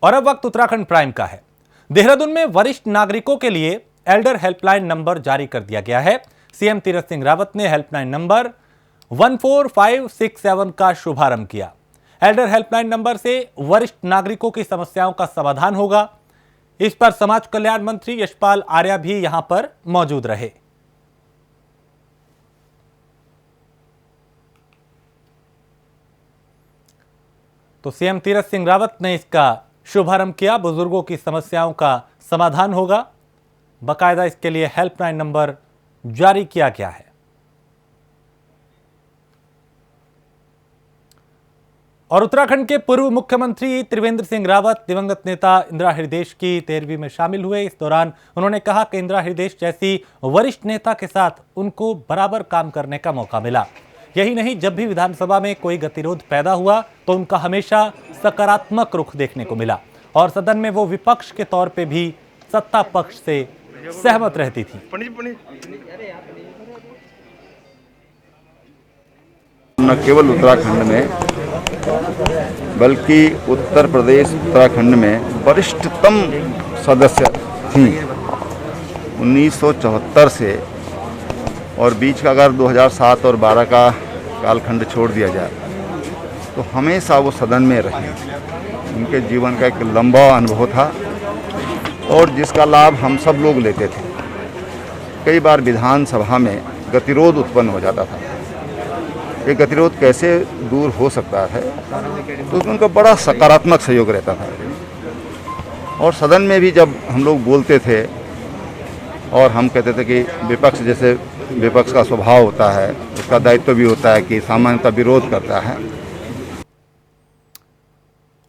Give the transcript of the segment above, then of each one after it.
और अब वक्त उत्तराखंड प्राइम का है। देहरादून में वरिष्ठ नागरिकों के लिए एल्डर हेल्पलाइन नंबर जारी कर दिया गया है। सीएम तीरथ सिंह रावत ने हेल्पलाइन नंबर 14567 का शुभारंभ किया। एल्डर हेल्पलाइन नंबर से वरिष्ठ नागरिकों की समस्याओं का समाधान होगा। इस पर समाज कल्याण मंत्री यशपाल आर्या भी यहां पर मौजूद रहे। तो सीएम तीरथ सिंह रावत ने इसका शुभारंभ किया। बुजुर्गों की समस्याओं का समाधान होगा। बाकायदा इसके लिए हेल्पलाइन नंबर जारी किया गया है। और उत्तराखंड के पूर्व मुख्यमंत्री त्रिवेंद्र सिंह रावत दिवंगत नेता इंदिरा हृदयेश की 13वीं में शामिल हुए। इस दौरान उन्होंने कहा कि इंदिरा हृदयेश जैसी वरिष्ठ नेता के साथ उनको बराबर काम करने का मौका मिला। यही नहीं, जब भी विधानसभा में कोई गतिरोध पैदा हुआ तो उनका हमेशा सकारात्मक रुख देखने को मिला और सदन में वो विपक्ष के तौर पे भी सत्ता पक्ष से सहमत रहती थी। न केवल उत्तराखंड में बल्कि उत्तर प्रदेश उत्तराखंड में वरिष्ठतम सदस्य थी 1974 से, और बीच का अगर 2007 और 12 का कालखंड छोड़ दिया जाए तो हमेशा वो सदन में रहे। उनके जीवन का एक लंबा अनुभव था और जिसका लाभ हम सब लोग लेते थे। कई बार विधानसभा में गतिरोध उत्पन्न हो जाता था। ये गतिरोध कैसे दूर हो सकता है, तो उसमें उनका बड़ा सकारात्मक सहयोग रहता था। और सदन में भी जब हम लोग बोलते थे और हम कहते थे कि विपक्ष जैसे विपक्ष का स्वभाव होता है, उसका दायित्व भी होता है कि सामान्यतः विरोध करता है।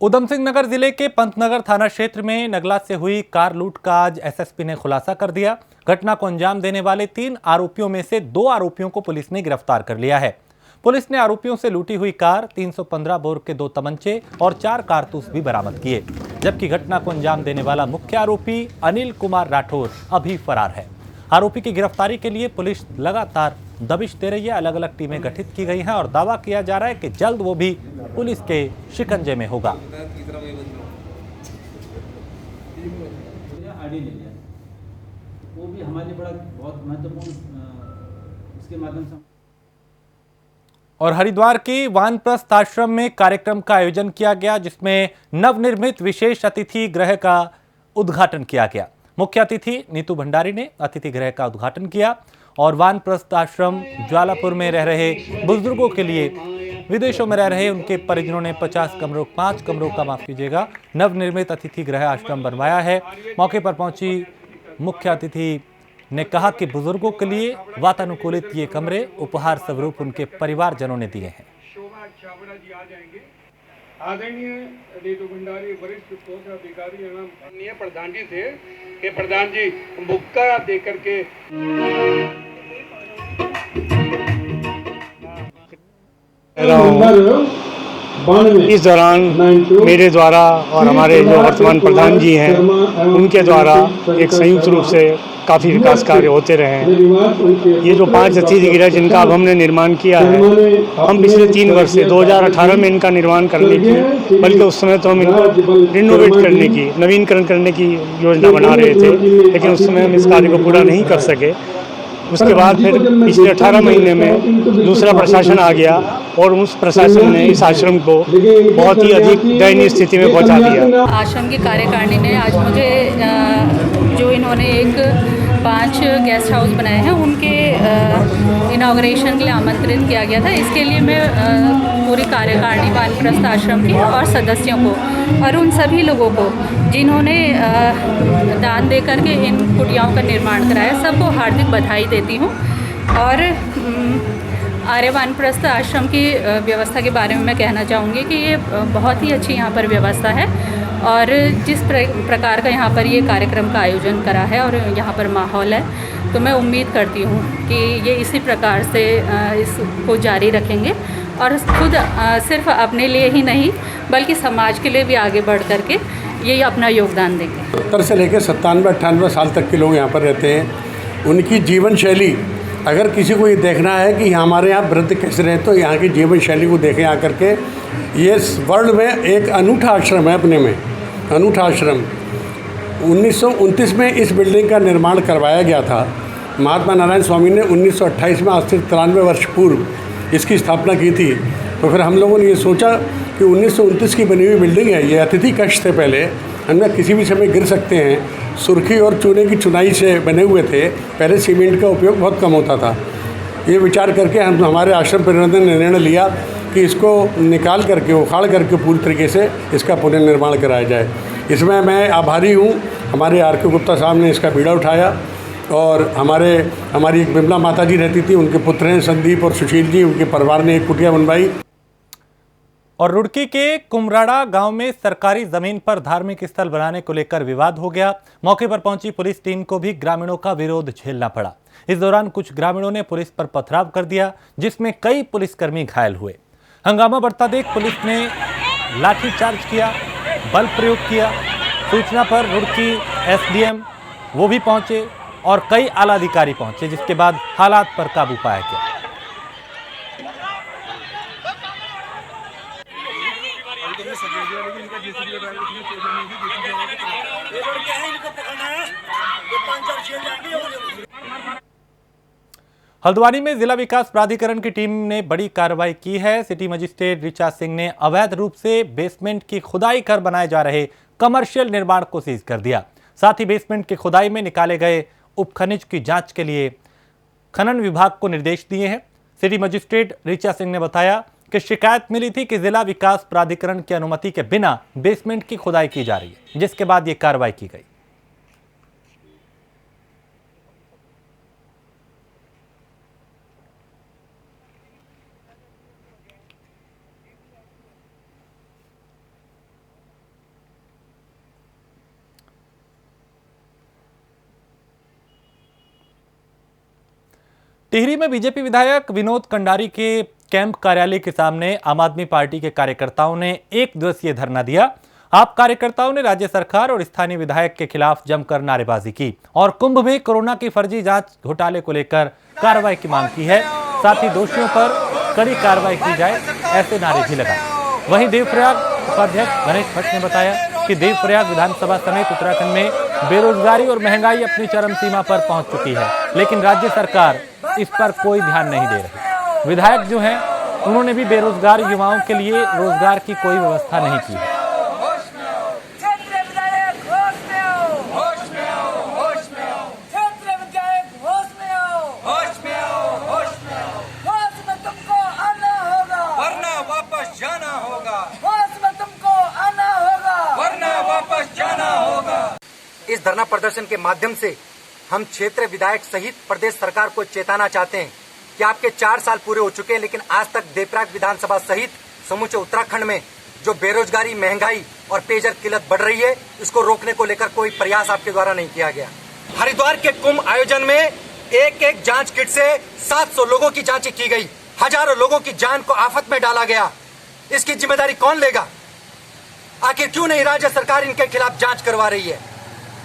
उधम सिंह नगर जिले के पंतनगर थाना क्षेत्र में नगला से हुई कार लूट का आज एसएसपी ने खुलासा कर दिया। घटना को अंजाम देने वाले 3 आरोपियों में से 2 आरोपियों को पुलिस ने गिरफ्तार कर लिया है। पुलिस ने आरोपियों से लूटी हुई कार, 315 बोर के 2 तमंचे और 4 कारतूस भी बरामद किए। जबकि घटना को अंजाम देने वाला मुख्य आरोपी अनिल कुमार राठौर अभी फरार है। आरोपी की गिरफ्तारी के लिए पुलिस लगातार दबिश दे रही है। अलग अलग टीमें गठित की गई हैं और दावा किया जा रहा है कि जल्द वो भी पुलिस के शिकंजे में होगा। वो भी हमारे लिए बहुत महत्वपूर्ण उसके माध्यम से। और हरिद्वार के वानप्रस्थ आश्रम में कार्यक्रम का आयोजन किया गया, जिसमें नवनिर्मित विशेष अतिथि गृह का उद्घाटन किया गया। मुख्य अतिथि नीतू भंडारी ने अतिथि गृह का उद्घाटन किया और वानप्रस्थ आश्रम ज्वालापुर में रह रहे बुजुर्गों के लिए, विदेशों में रह रहे उनके परिजनों ने 5 कमरों का नवनिर्मित अतिथि गृह आश्रम बनवाया है। मौके पर पहुंची मुख्य अतिथि ने कहा कि बुजुर्गों के लिए वातानुकूलित ये कमरे उपहार स्वरूप उनके परिवारजनों ने दिए हैं। आदरणीय नीतू भंडारी वरिष्ठ पोस्ट अधिकारी माननीय प्रधान जी थे कि प्रधान जी मुक्का दे करके इस दौरान मेरे द्वारा और हमारे जो वर्तमान प्रधान जी हैं उनके द्वारा एक संयुक्त रूप से काफ़ी विकास कार्य होते रहे हैं। ये जो 5 अतिथि गृह जिनका अब हमने निर्माण किया है, हम पिछले 3 वर्ष से 2018 में इनका निर्माण करने की, बल्कि उस समय तो हम इनको रिनोवेट करने की, नवीनीकरण करने की योजना बना रहे थे, लेकिन उस समय हम इस कार्य को पूरा नहीं कर सके। उसके बाद फिर पिछले 18 महीने में दूसरा प्रशासन आ गया और उस प्रशासन ने इस आश्रम को बहुत ही अधिक दयनीय स्थिति में पहुंचा दिया। आश्रम की कार्यकारिणी ने आज मुझे जो इन्होंने एक 5 गेस्ट हाउस बनाए हैं उनके इनॉग्रेशन के लिए आमंत्रित किया गया था। इसके लिए मैं पूरी कार्यकारिणी वानप्रस्थ आश्रम की और सदस्यों को और उन सभी लोगों को जिन्होंने दान दे करके इन कुटियाओं का निर्माण कराया, सबको हार्दिक बधाई देती हूँ। और आर्य वानप्रस्थ आश्रम की व्यवस्था के बारे में मैं कहना चाहूँगी कि ये बहुत ही अच्छी यहाँ पर व्यवस्था है और जिस प्रकार का यहाँ पर ये कार्यक्रम का आयोजन करा है और यहाँ पर माहौल है, तो मैं उम्मीद करती हूँ कि ये इसी प्रकार से इसको जारी रखेंगे और खुद सिर्फ अपने लिए ही नहीं बल्कि समाज के लिए भी आगे बढ़ करके ये अपना योगदान देंगे। 70 से लेकर 97-98 साल तक के लोग यहाँ पर रहते हैं। उनकी जीवन शैली, अगर किसी को ये देखना है कि हमारे यहाँ वृद्ध कैसे रहे, तो यहाँ की जीवन शैली को देखें आकर के। ये वर्ल्ड में एक अनूठा आश्रम है अपने में, अनूठा आश्रम 1929 में इस बिल्डिंग का निर्माण करवाया गया था। महात्मा नारायण स्वामी ने 1928 में आज से 93 वर्ष पूर्व इसकी स्थापना की थी। तो फिर हम लोगों ने ये सोचा कि 1929 की बनी हुई बिल्डिंग है, ये अतिथि कक्ष थे पहले, हमें किसी भी समय गिर सकते हैं। सुर्खी और चूने की चुनाई से बने हुए थे, पहले सीमेंट का उपयोग बहुत कम होता था। ये विचार करके हमारे आश्रम प्रबंधन ने निर्णय लिया कि इसको निकाल करके, उखाड़ करके पूरी तरीके से इसका पुनर्निर्माण कराया जाए। इसमें मैं आभारी हूँ, हमारे आर के गुप्ता साहब ने इसका बीड़ा उठाया और हमारी एक बिमला माता जी रहती थी, उनके पुत्र हैं संदीप और सुशील जी, उनके परिवार ने एक कुटिया बनवाई। और रुड़की के कुमराड़ा गांव में सरकारी जमीन पर धार्मिक स्थल बनाने को लेकर विवाद हो गया। मौके पर पहुंची पुलिस टीम को भी ग्रामीणों का विरोध झेलना पड़ा। इस दौरान कुछ ग्रामीणों ने पुलिस पर पथराव कर दिया, जिसमें कई पुलिसकर्मी घायल हुए। हंगामा बढ़ता देख पुलिस ने लाठीचार्ज किया, बल प्रयोग किया। सूचना पर रुड़की एसडीएम वो भी पहुंचे और कई आला अधिकारी पहुंचे, जिसके बाद हालात पर काबू पाया गया। हल्द्वानी में जिला विकास प्राधिकरण की टीम ने बड़ी कार्रवाई की है। सिटी मजिस्ट्रेट ऋचा सिंह ने अवैध रूप से बेसमेंट की खुदाई कर बनाए जा रहे कमर्शियल निर्माण को सीज कर दिया। साथ ही बेसमेंट की खुदाई में निकाले गए उपखनिज की जांच के लिए खनन विभाग को निर्देश दिए हैं। सिटी मजिस्ट्रेट ऋचा सिंह ने बताया कि शिकायत मिली थी कि जिला विकास प्राधिकरण की अनुमति के बिना बेसमेंट की खुदाई की जा रही है, जिसके बाद यह कार्रवाई की गई। टिहरी में बीजेपी विधायक विनोद कंडारी के कैंप कार्यालय के सामने आम आदमी पार्टी के कार्यकर्ताओं ने एक दिवसीय धरना दिया। आप कार्यकर्ताओं ने राज्य सरकार और स्थानीय विधायक के खिलाफ जमकर नारेबाजी की और कुंभ में कोरोना की फर्जी जांच घोटाले को लेकर कार्रवाई की मांग की है। साथ ही दोषियों पर कड़ी कार्रवाई की जाए, ऐसे नारे भी लगाए। वहीं देवप्रयाग उपाध्यक्ष गणेश भट्ट ने बताया कि देवप्रयाग विधानसभा समेत उत्तराखंड में बेरोजगारी और महंगाई अपनी चरम सीमा पर पहुंच चुकी है, लेकिन राज्य सरकार इस पर कोई ध्यान नहीं दे रही। विधायक जो हैं, उन्होंने भी बेरोजगार युवाओं के लिए रोजगार की कोई व्यवस्था नहीं की है। इस धरना प्रदर्शन के माध्यम से हम क्षेत्र विधायक सहित प्रदेश सरकार को चेताना चाहते हैं कि आपके 4 साल पूरे हो चुके हैं, लेकिन आज तक देवप्रयाग विधानसभा सहित समूचे उत्तराखंड में जो बेरोजगारी, महंगाई और पेयजल किल्लत बढ़ रही है, इसको रोकने को लेकर कोई प्रयास आपके द्वारा नहीं किया गया। हरिद्वार के कुंभ आयोजन में एक जांच किट से 700 लोगों की जांच की गई, हजारों लोगों की जान को आफत में डाला गया। इसकी जिम्मेदारी कौन लेगा? आखिर क्यों नहीं राज्य सरकार इनके खिलाफ जांच करवा रही है?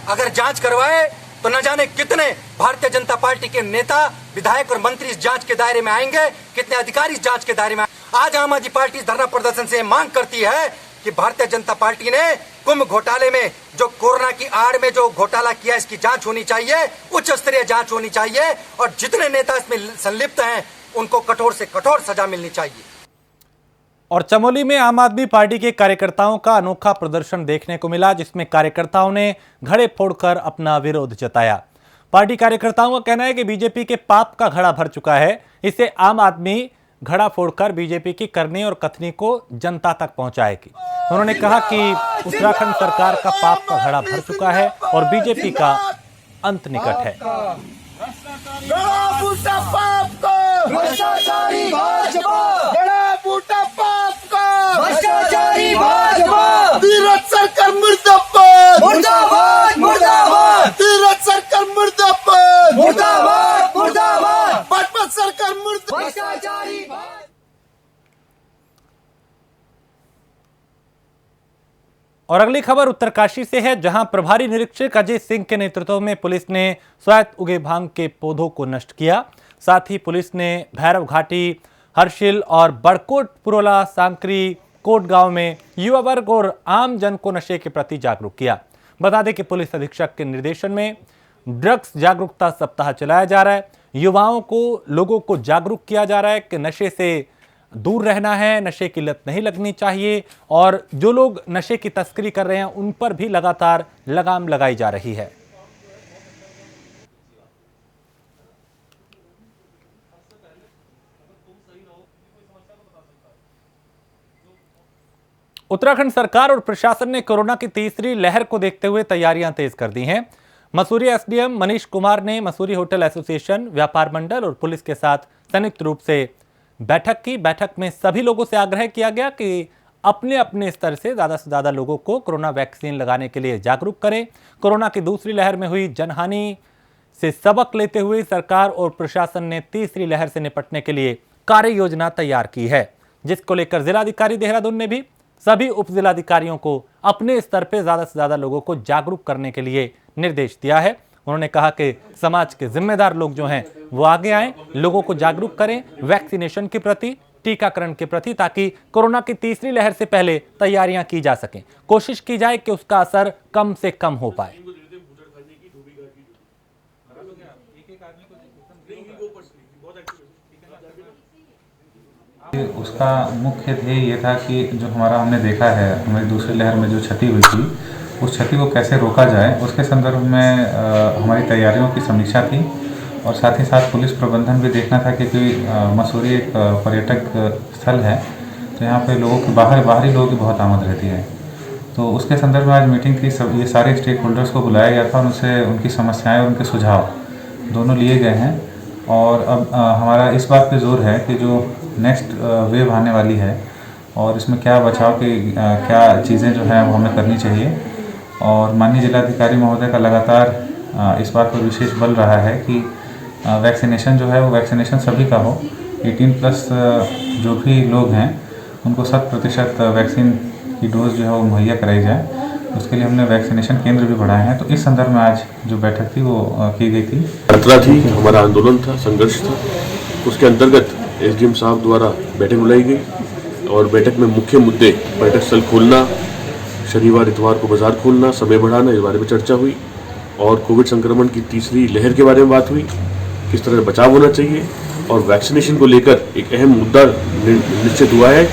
अगर जांच करवाए तो न जाने कितने भारतीय जनता पार्टी के नेता, विधायक और मंत्री इस जांच के दायरे में आएंगे, कितने अधिकारी इस जांच के दायरे में। आज आम आदमी पार्टी इस धरना प्रदर्शन से मांग करती है कि भारतीय जनता पार्टी ने कुंभ घोटाले में जो कोरोना की आड़ में जो घोटाला किया, इसकी जांच होनी चाहिए, उच्च स्तरीय जांच होनी चाहिए और जितने नेता इसमें संलिप्त हैं उनको कठोर से कठोर सजा मिलनी चाहिए। और चमोली में आम आदमी पार्टी के कार्यकर्ताओं का अनोखा प्रदर्शन देखने को मिला, जिसमें कार्यकर्ताओं ने घड़े फोड़कर अपना विरोध जताया। पार्टी कार्यकर्ताओं का कहना है कि बीजेपी के पाप का घड़ा भर चुका है, इसे आम आदमी घड़ा फोड़कर बीजेपी की करनी और कथनी को जनता तक पहुंचाएगी। उन्होंने कहा कि उत्तराखंड सरकार का पाप का घड़ा भर चुका है और बीजेपी का अंत निकट है। तीरथ सरकार मुर्दाबाद, मुर्दाबाद, मुर्दाबाद। तीरथ सरकार मुर्दाबाद, मुर्दाबाद, मुर्दाबाद। भाजपा सरकार मुर्दाबाद। और अगली खबर उत्तरकाशी से है, जहां प्रभारी निरीक्षक अजय सिंह के नेतृत्व में पुलिस ने स्वायत्त उगे भांग के पौधों को नष्ट किया। साथ ही पुलिस ने भैरव घाटी, हर्षिल और बड़कोट पुरोला सांकरी कोट गांव में युवा वर्ग और आम जन को नशे के प्रति जागरूक किया। बता दें कि पुलिस अधीक्षक के निर्देशन में ड्रग्स जागरूकता सप्ताह चलाया जा रहा है। युवाओं को, लोगों को जागरूक किया जा रहा है कि नशे से दूर रहना है, नशे की लत नहीं लगनी चाहिए और जो लोग नशे की तस्करी कर रहे हैं उन पर भी लगातार लगाम लगाई जा रही है। उत्तराखंड सरकार और प्रशासन ने कोरोना की तीसरी लहर को देखते हुए तैयारियां तेज कर दी हैं। मसूरी एसडीएम मनीष कुमार ने मसूरी होटल एसोसिएशन, व्यापार मंडल और पुलिस के साथ संयुक्त रूप से बैठक की। बैठक में सभी लोगों से आग्रह किया गया कि अपने अपने स्तर से ज़्यादा लोगों को कोरोना वैक्सीन लगाने के लिए जागरूक करें। कोरोना की दूसरी लहर में हुई जनहानि से सबक लेते हुए सरकार और प्रशासन ने तीसरी लहर से निपटने के लिए कार्य योजना तैयार की है, जिसको लेकर जिलाधिकारी देहरादून ने भी सभी उप जिलाधिकारियों को अपने स्तर पर ज़्यादा से ज़्यादा लोगों को जागरूक करने के लिए निर्देश दिया है। उन्होंने कहा कि समाज के जिम्मेदार लोग जो हैं वो आगे आएं, लोगों को जागरूक करें वैक्सीनेशन के प्रति, टीकाकरण के प्रति, ताकि कोरोना की तीसरी लहर से पहले तैयारियां की जा सकें। कोशिश की जाए कि उसका असर कम से कम हो पाए। उसका मुख्य ध्येय ये था कि जो हमने देखा है हमारी दूसरी लहर में जो क्षति हुई थी, उस क्षति को कैसे रोका जाए, उसके संदर्भ में हमारी तैयारियों की समीक्षा थी और साथ ही साथ पुलिस प्रबंधन भी देखना था क्योंकि मसूरी एक पर्यटक स्थल है, तो यहाँ पे लोगों की बाहरी लोगों की बहुत आमद रहती है। तो उसके संदर्भ में आज मीटिंग थी, सब ये सारे स्टेक होल्डर्स को बुलाया गया था और उनसे उनकी समस्याएं और उनके सुझाव दोनों लिए गए हैं। और अब हमारा इस बात पे जोर है कि जो नेक्स्ट वेव आने वाली है और इसमें क्या बचाव की क्या चीज़ें जो हैं वो हमें करनी चाहिए। और माननीय जिलाधिकारी महोदय का लगातार इस बात पर विशेष बल रहा है कि वैक्सीनेशन जो है वो वैक्सीनेशन सभी का हो। 18+ जो भी लोग हैं उनको 100% वैक्सीन की डोज जो है वो मुहैया कराई जाए। उसके लिए हमने वैक्सीनेशन केंद्र भी बढ़ाए हैं। तो इस संदर्भ में आज जो बैठक थी वो की गई थी। यात्रा थी, हमारा आंदोलन था, संघर्ष था, उसके अंतर्गत एसडीएम साहब द्वारा बैठक बुलाई गई और बैठक में मुख्य मुद्दे पर्यटक स्थल खोलना, शनिवार इतवार को बाजार खोलना, समय बढ़ाना, इस बारे में चर्चा हुई और कोविड संक्रमण की तीसरी लहर के बारे में बात हुई, किस तरह बचाव होना चाहिए और वैक्सीनेशन को लेकर एक अहम मुद्दा निश्चित हुआ है।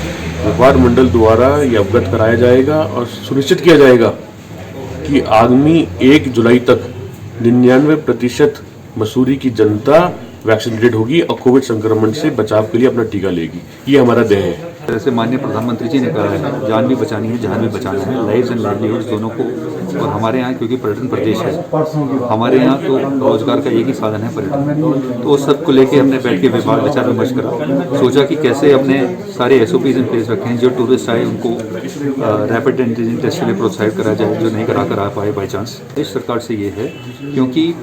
व्यापार मंडल द्वारा ये अवगत कराया जाएगा और सुनिश्चित किया जाएगा कि आगामी 1 जुलाई तक 99% मसूरी की जनता वैक्सीनेटेड होगी और कोविड संक्रमण से बचाव के लिए अपना टीका लेगी। ये हमारा ध्येय है। जैसे माननीय प्रधानमंत्री जी ने कहा है, जान भी बचानी है, जहान भी बचाना है, लाइव्स एंड लाइवलीहुड्स दोनों को। और हमारे यहाँ क्योंकि पर्यटन प्रदेश है, हमारे यहाँ तो रोजगार का एक ही साधन है पर्यटन। तो उस सब को लेके हमने बैठ के विचार विमर्श करा, सोचा कि कैसे अपने सारे SOPs इन प्लेस रखें। जो टूरिस्ट आए उनको रैपिड एंटीजन टेस्ट के लिए प्रोत्साहित करा जाए, जो नहीं करा पाए बाई चांस। देश सरकार से ये है क्योंकि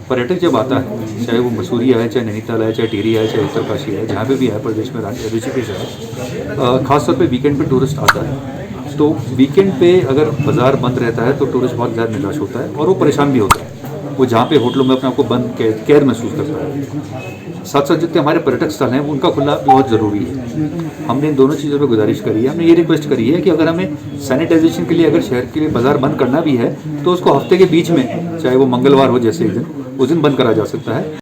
पर्यटक जब आता है, चाहे वो मसूरी आए, चाहे नैनीताल आए, चाहे टिहरी आए, चाहे उत्तरकाशी आए, जहाँ पे भी आए प्रदेश में, ऋषिकेश आए, खासतौर पे वीकेंड पे टूरिस्ट आता है। तो वीकेंड पे अगर बाज़ार बंद रहता है तो टूरिस्ट बहुत ज़्यादा निराश होता है और वो परेशान भी होता है। वो जहाँ पे होटलों में अपने आप को बंद कैद महसूस करता है। साथ साथ जितने हमारे पर्यटक स्थल हैं उनका खुलना बहुत ज़रूरी है। हमने इन दोनों चीज़ों पर गुजारिश करी है। हमने ये रिक्वेस्ट करी है कि अगर हमें सैनिटाइजेशन के लिए अगर शहर के लिए बाज़ार बंद करना भी है तो उसको हफ्ते के बीच में, चाहे वो मंगलवार हो जैसे दिन, उस दिन बंद करा जा सकता है।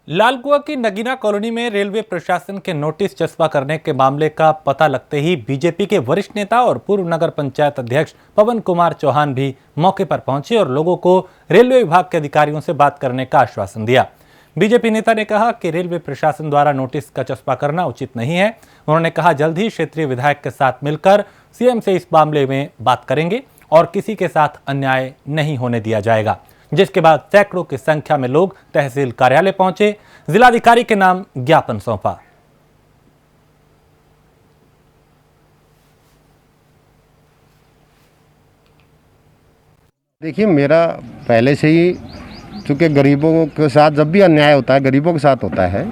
लालकुआ की नगीना कॉलोनी में रेलवे प्रशासन के नोटिस चस्पा करने के मामले का पता लगते ही बीजेपी के वरिष्ठ नेता और पूर्व नगर पंचायत अध्यक्ष पवन कुमार चौहान भी मौके पर पहुंचे और लोगों को रेलवे विभाग के अधिकारियों से बात करने का आश्वासन दिया। बीजेपी नेता ने कहा कि रेलवे प्रशासन द्वारा नोटिस का चस्पा करना उचित नहीं है। उन्होंने कहा जल्द ही क्षेत्रीय विधायक के साथ मिलकर सीएम से इस मामले में बात करेंगे और किसी के साथ अन्याय नहीं होने दिया जाएगा। जिसके बाद सैकड़ों की संख्या में लोग तहसील कार्यालय पहुंचे, जिलाधिकारी के नाम ज्ञापन सौंपा। देखिए, मेरा पहले से ही, चूँकि गरीबों के साथ जब भी अन्याय होता है गरीबों के साथ होता है,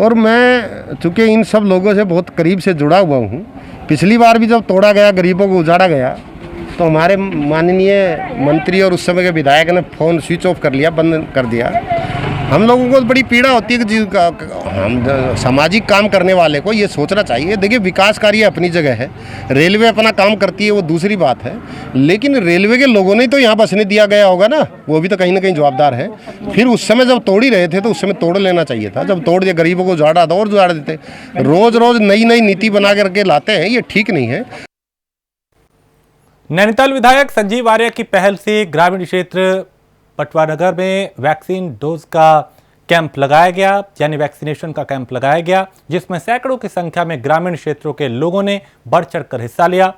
और मैं चूँकि इन सब लोगों से बहुत करीब से जुड़ा हुआ हूँ। पिछली बार भी जब तोड़ा गया, गरीबों को उजाड़ा गया, तो हमारे माननीय मंत्री और उस समय के विधायक ने फ़ोन स्विच ऑफ कर लिया, बंद कर दिया। हम लोगों को बड़ी पीड़ा होती है कि हम सामाजिक काम करने वाले को ये सोचना चाहिए। देखिए, विकास कार्य अपनी जगह है, रेलवे अपना काम करती है, वो दूसरी बात है, लेकिन रेलवे के लोगों ने तो यहाँ बसने दिया गया होगा ना, वो भी तो कहीं ना कहीं जवाबदार है। फिर उस समय जब तोड़ ही रहे थे तो उस समय तोड़ लेना चाहिए था। जब तोड़ दिया, गरीबों को उजाड़ा था और उजाड़ देते। रोज रोज नई नई नीति बना करके लाते हैं, ये ठीक नहीं है। नैनीताल विधायक संजीव आर्य की पहल से ग्रामीण क्षेत्र पटवानगर में वैक्सीन डोज का कैंप लगाया गया, यानी वैक्सीनेशन का कैंप लगाया गया, जिसमें सैकड़ों की संख्या में ग्रामीण क्षेत्रों के लोगों ने बढ़ चढ़कर हिस्सा लिया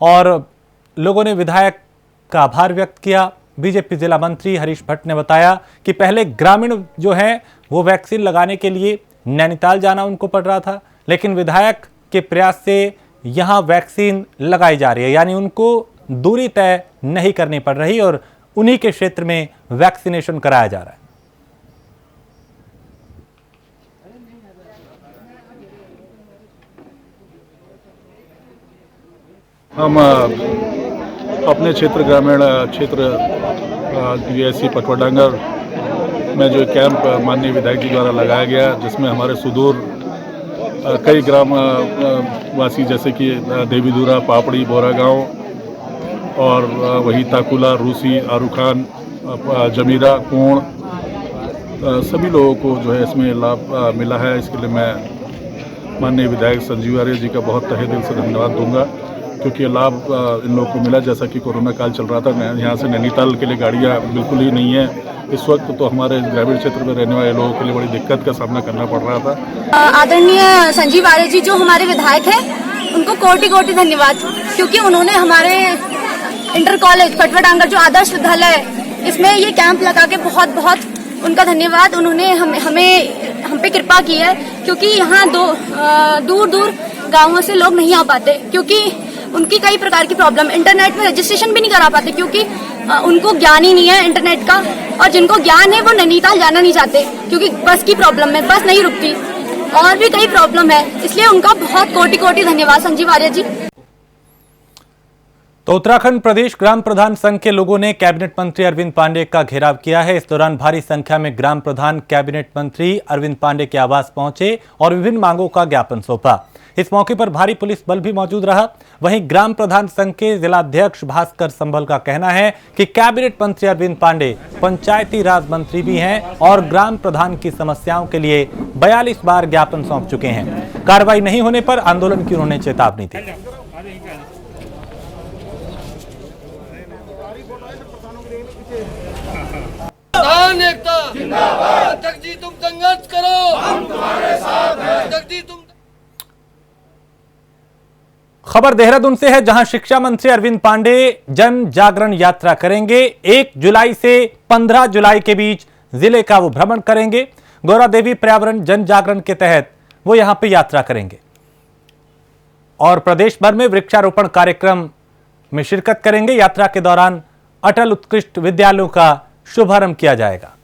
और लोगों ने विधायक का आभार व्यक्त किया। बीजेपी जिला मंत्री हरीश भट्ट ने बताया कि पहले ग्रामीण जो हैं वो वैक्सीन लगाने के लिए नैनीताल जाना उनको पड़ रहा था, लेकिन विधायक के प्रयास से यहाँ वैक्सीन लगाई जा रही है, यानी उनको दूरी तय नहीं करनी पड़ रही और उन्हीं के क्षेत्र में वैक्सीनेशन कराया जा रहा है। हम अपने क्षेत्र ग्रामीण क्षेत्र DSC पटवाडांगर में जो कैंप माननीय विधायक जी द्वारा लगाया गया, जिसमें हमारे सुदूर कई ग्राम वासी जैसे कि देवीधुरा, पापड़ी, बोरा गांव और वही ताकुला, रूसी, आरुखान, जमीरा, कोण, सभी लोगों को जो है इसमें लाभ मिला है। इसके लिए मैं माननीय विधायक संजीव आर्य जी का बहुत तहे दिल से धन्यवाद दूंगा, क्योंकि ये लाभ इन लोगों को मिला। जैसा कि कोरोना काल चल रहा था, यहाँ से नैनीताल के लिए गाड़ियाँ बिल्कुल ही नहीं है इस वक्त, तो हमारे ग्रामीण क्षेत्र में रहने वाले लोगों के लिए बड़ी दिक्कत का सामना करना पड़ रहा था। आदरणीय संजीव आर्य जी जो हमारे विधायक हैं, उनको कोटि कोटि धन्यवाद, क्योंकि उन्होंने हमारे इंटर कॉलेज पटवाडांगर जो आदर्श विद्यालय है, इसमें ये कैंप लगा के बहुत बहुत उनका धन्यवाद। उन्होंने हम पे कृपा की है, क्योंकि यहाँ दूर दूर गाँवों से लोग नहीं आ पाते, क्योंकि उनकी कई प्रकार की प्रॉब्लम, इंटरनेट में रजिस्ट्रेशन भी नहीं करा पाते, क्योंकि उनको ज्ञान ही नहीं है इंटरनेट का, और जिनको ज्ञान है वो नैनीताल जाना नहीं चाहते, क्योंकि बस की प्रॉब्लम है, बस नहीं रुकती, और भी कई प्रॉब्लम है। इसलिए उनका बहुत कोटि कोटि धन्यवाद संजीव आर्य जी। तो उत्तराखंड प्रदेश ग्राम प्रधान संघ के लोगों ने कैबिनेट मंत्री अरविंद पांडे का घेराव किया है। इस दौरान भारी संख्या में ग्राम प्रधान कैबिनेट मंत्री अरविंद पांडे के आवास पहुंचे और विभिन्न मांगों का ज्ञापन सौंपा। इस मौके पर भारी पुलिस बल भी मौजूद रहा। वहीं ग्राम प्रधान संघ के जिलाध्यक्ष भास्कर संभल का कहना है कि कैबिनेट मंत्री अरविंद पांडे पंचायती राज मंत्री भी हैं और ग्राम प्रधान की समस्याओं के लिए 42 बार ज्ञापन सौंप चुके हैं। कार्रवाई नहीं होने पर आंदोलन की उन्होंने चेतावनी दी। जगजी तुम संघर्ष करो, हम तुम्हारे साथ हैं। जगजी तुम। खबर देहरादून से है, जहां शिक्षा मंत्री अरविंद पांडे जन जागरण यात्रा करेंगे। 1 जुलाई से 15 जुलाई के बीच जिले का वो भ्रमण करेंगे। गौरा देवी पर्यावरण जन जागरण के तहत वो यहां पे यात्रा करेंगे और प्रदेश भर में वृक्षारोपण कार्यक्रम में शिरकत करेंगे। यात्रा के दौरान अटल उत्कृष्ट विद्यालयों का शुभारंभ किया जाएगा।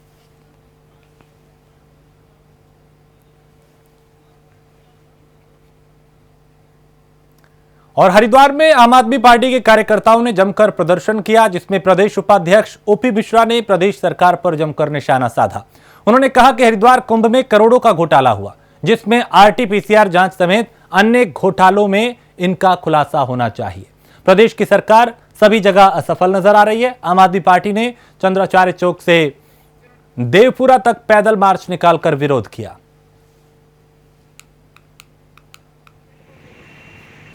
और हरिद्वार में आम आदमी पार्टी के कार्यकर्ताओं ने जमकर प्रदर्शन किया, जिसमें प्रदेश उपाध्यक्ष ओपी मिश्रा ने प्रदेश सरकार पर जमकर निशाना साधा। उन्होंने कहा कि हरिद्वार कुंभ में करोड़ों का घोटाला हुआ, जिसमें RT-PCR जांच समेत अन्य घोटालों में इनका खुलासा होना चाहिए। प्रदेश की सरकार सभी जगह असफल नजर आ रही है। आम आदमी पार्टी ने चंद्राचार्य चौक से देवपुरा तक पैदल मार्च निकालकर विरोध किया।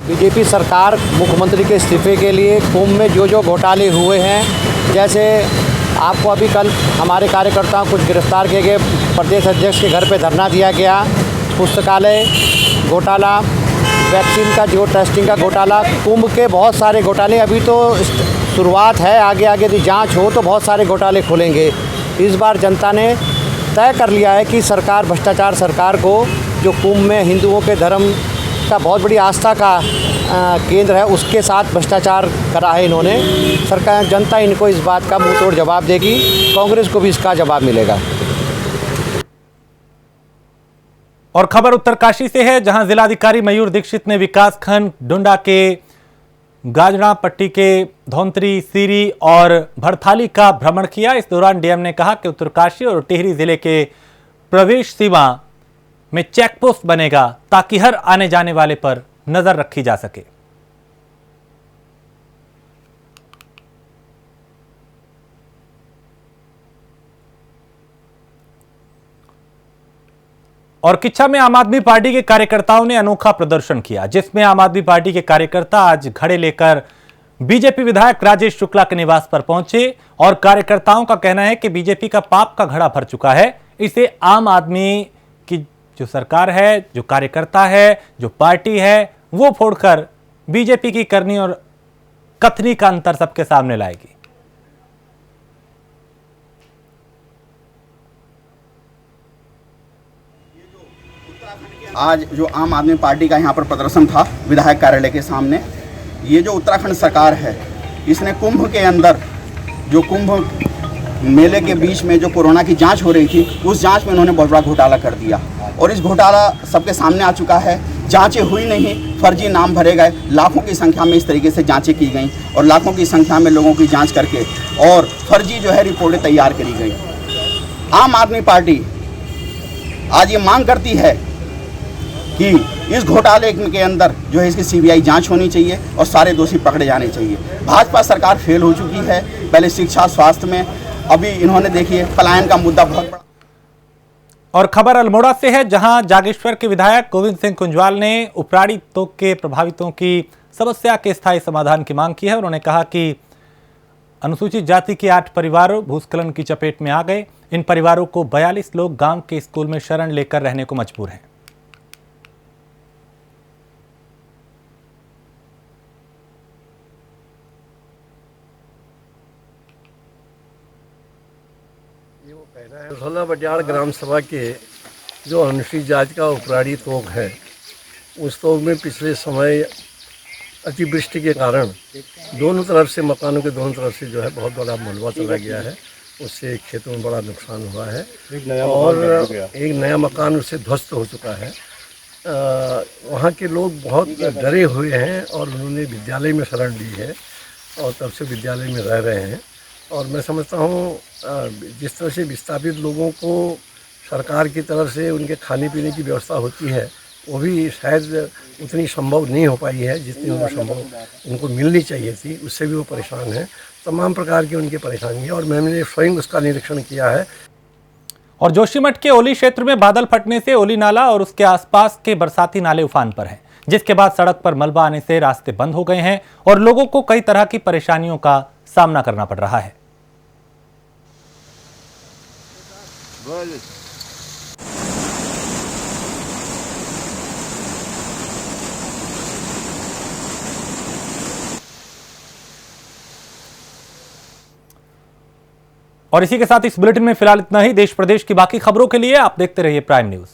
बीजेपी सरकार मुख्यमंत्री के इस्तीफे के लिए कुंभ में जो घोटाले हुए हैं, जैसे आपको अभी कल हमारे कार्यकर्ताओं कुछ गिरफ्तार किए गए, प्रदेश अध्यक्ष के घर पे धरना दिया गया, पुस्तकालय घोटाला, वैक्सीन का जो टेस्टिंग का घोटाला, कुंभ के बहुत सारे घोटाले। अभी तो शुरुआत है, आगे आगे यदि जांच हो तो बहुत सारे घोटाले खुलेंगे। इस बार जनता ने तय कर लिया है कि सरकार भ्रष्टाचार सरकार को, जो कुंभ में हिंदुओं के धर्म का बहुत बड़ी आस्था का केंद्र है, उसके साथ भ्रष्टाचार करा है इन्होंने। सरकार जनता इनको इस बात का मुंह तोड़ जवाब देगी, कांग्रेस को भी इसका जवाब मिलेगा। और खबर उत्तरकाशी से है, जहां जिलाधिकारी मयूर दीक्षित ने विकासखंड डुंडा के गाजड़ा पट्टी के धौंतरी, सीरी और भरथाली का भ्रमण किया। इस दौरान डीएम ने कहा कि उत्तरकाशी और टिहरी जिले के प्रवेश सीमा में चेकपोस्ट बनेगा ताकि हर आने जाने वाले पर नजर रखी जा सके। और किच्छा में आम आदमी पार्टी के कार्यकर्ताओं ने अनोखा प्रदर्शन किया, जिसमें आम आदमी पार्टी के कार्यकर्ता आज घड़े लेकर बीजेपी विधायक राजेश शुक्ला के निवास पर पहुंचे और कार्यकर्ताओं का कहना है कि बीजेपी का पाप का घड़ा भर चुका है। इसे आम आदमी की जो सरकार है, जो कार्यकर्ता है, जो पार्टी है, वो फोड़कर बीजेपी की करनी और कथनी का अंतर सबके सामने लाएगी। आज जो आम आदमी पार्टी का यहाँ पर प्रदर्शन था विधायक कार्यालय के सामने, ये जो उत्तराखंड सरकार है इसने कुंभ के अंदर जो कुंभ मेले के बीच में जो कोरोना की जांच हो रही थी, उस जांच में इन्होंने बहुत बड़ा घोटाला कर दिया और इस घोटाला सबके सामने आ चुका है। जांचें हुई नहीं, फर्जी नाम भरे गए, लाखों की संख्या में इस तरीके से जांचें की गई और लाखों की संख्या में लोगों की जाँच करके और फर्जी जो है रिपोर्टें तैयार करी गई। आम आदमी पार्टी आज ये मांग करती है कि इस घोटाले के अंदर जो है इसकी सीबीआई जांच होनी चाहिए और सारे दोषी पकड़े जाने चाहिए। भाजपा सरकार फेल हो चुकी है, पहले शिक्षा, स्वास्थ्य में, अभी इन्होंने देखिए पलायन का मुद्दा बहुत बड़ा। और खबर अल्मोड़ा से है, जहां जागेश्वर के विधायक गोविंद सिंह कुंजवाल ने उपराड़ी तोक के प्रभावितों की समस्या के स्थायी समाधान की मांग की है। उन्होंने कहा कि अनुसूचित जाति के 8 परिवार भूस्खलन की चपेट में आ गए। इन परिवारों को 42 लोग गांव के स्कूल में शरण लेकर रहने को मजबूर हैं। धौला बटियाड़ ग्राम सभा के जो अनुसूचित जाति का उपराड़ी तोक है, उस तोक में पिछले समय अतिवृष्टि के कारण दोनों तरफ से, मकानों के दोनों तरफ से जो है बहुत बड़ा मलबा चला गया है। उससे खेतों में बड़ा नुकसान हुआ है और एक नया मकान उससे ध्वस्त हो चुका है। वहाँ के लोग बहुत डरे हुए हैं और उन्होंने विद्यालय में शरण ली है और तब से विद्यालय में रह रहे हैं। और मैं समझता हूँ जिस तरह से विस्थापित लोगों को सरकार की तरफ से उनके खाने पीने की व्यवस्था होती है, वो भी शायद उतनी संभव नहीं हो पाई है जितनी उनको मिलनी चाहिए थी। उससे भी वो परेशान हैं, तमाम प्रकार की उनकी परेशानी है और मैंने स्वयं उसका निरीक्षण किया है। और जोशीमठ के ओली क्षेत्र में बादल फटने से ओली नाला और उसके आसपास के बरसाती नाले उफान पर हैं, जिसके बाद सड़क पर मलबा आने से रास्ते बंद हो गए हैं और लोगों को कई तरह की परेशानियों का सामना करना पड़ रहा है। और इसी के साथ इस बुलेटिन में फिलहाल इतना ही। देश प्रदेश की बाकी खबरों के लिए आप देखते रहिए प्राइम न्यूज।